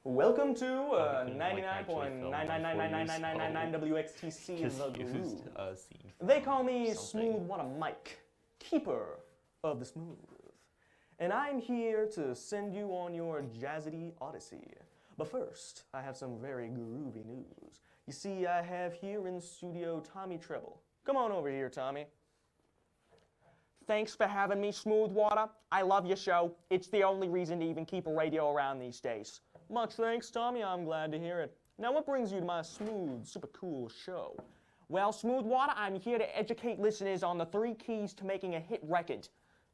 Welcome to 99.9999999 WXTC The Groove. They call me Smoothwater Mike, keeper of the smooth. And I'm here to send you on your jazzity odyssey. But first, I have some very groovy news. You see, I have here in studio Tommy Treble. Come on over here, Tommy. Thanks for having me, Smoothwater. I love your show. It's the only reason to even keep a radio around these days. Much thanks, Tommy. I'm glad to hear it. Now, what brings you to my smooth, super cool show? Well, Smoothwater, I'm here to educate listeners on the 3 keys to making a hit record.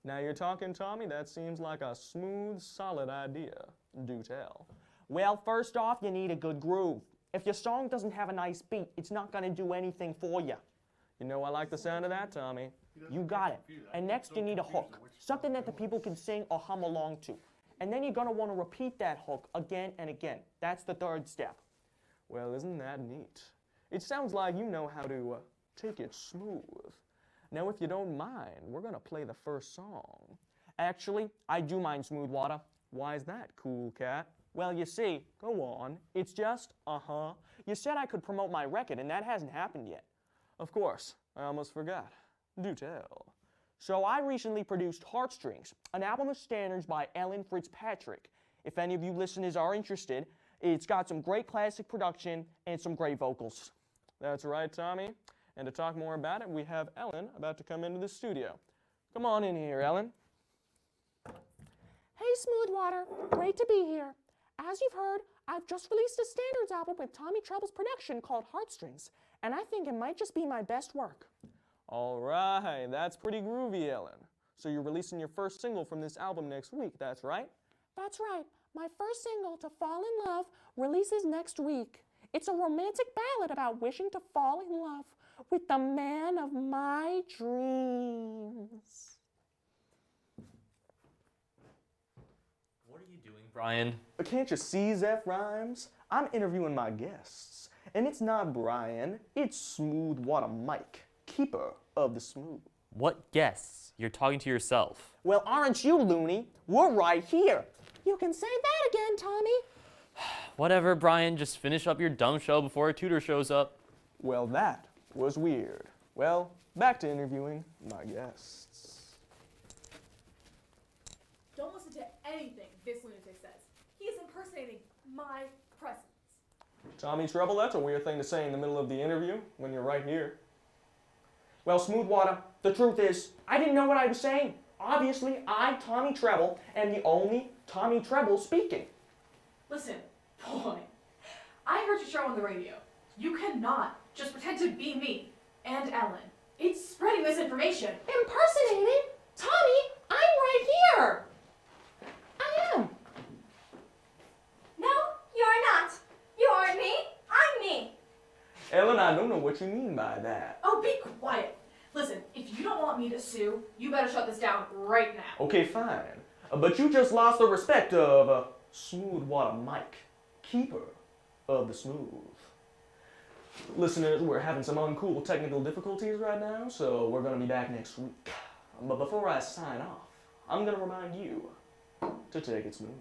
Now you're talking, Tommy? That seems like a smooth, solid idea. Do tell. Well, first off, you need a good groove. If your song doesn't have a nice beat, it's not going to do anything for you. You know I like the sound of that, Tommy. You got it. And next you need a hook, something that the people can sing or hum along to. And then you're going to want to repeat that hook again and again. That's the 3rd step. Well, isn't that neat? It sounds like you know how to take it smooth. Now, if you don't mind, we're going to play the first song. Actually, I do mind, Smoothwater. Why is that, cool cat? Well, you see, go on. It's just, You said I could promote my record, and that hasn't happened yet. Of course, I almost forgot. Do tell. So I recently produced Heartstrings, an album of standards by Ellen Fitzpatrick. If any of you listeners are interested, it's got some great classic production and some great vocals. That's right, Tommy. And to talk more about it, we have Ellen about to come into the studio. Come on in here, Ellen. Hey, Smoothwater. Great to be here. As you've heard, I've just released a standards album with Tommy Treble's production called Heartstrings, and I think it might just be my best work. All right, that's pretty groovy, Ellen. So you're releasing your first single from this album next week, that's right? That's right. My first single, To Fall in Love, releases next week. It's a romantic ballad about wishing to fall in love with the man of my dreams. What are you doing, Brian? Can't you see, Zeph Rhymes? I'm interviewing my guests. And it's not Brian, it's Smoothwater Mike, keeper of the smooth. What guests? You're talking to yourself. Well, aren't you, loony? We're right here. You can say that again, Tommy. Whatever, Brian. Just finish up your dumb show before a tutor shows up. Well, that was weird. Well, back to interviewing my guests. Don't listen to anything this lunatic says. He is impersonating my presence. Tommy Treble, that's a weird thing to say in the middle of the interview when you're right here. Well, Smoothwater, the truth is, I didn't know what I was saying. Obviously, I, Tommy Treble, am the only Tommy Treble speaking. Listen, boy, I heard your show on the radio. You cannot just pretend to be me and Ellen. It's spreading misinformation. Impersonating? Tommy, I'm right here. I am. No, you're not. You aren't me. I'm me. Ellen, I don't know what you mean by that. Oh, be quiet. Listen, if you don't want me to sue, you better shut this down right now. Okay, fine. But you just lost the respect of Smoothwater Mike, keeper of the smooth. Listeners, we're having some uncool technical difficulties right now, so we're going to be back next week. But before I sign off, I'm going to remind you to take it smooth.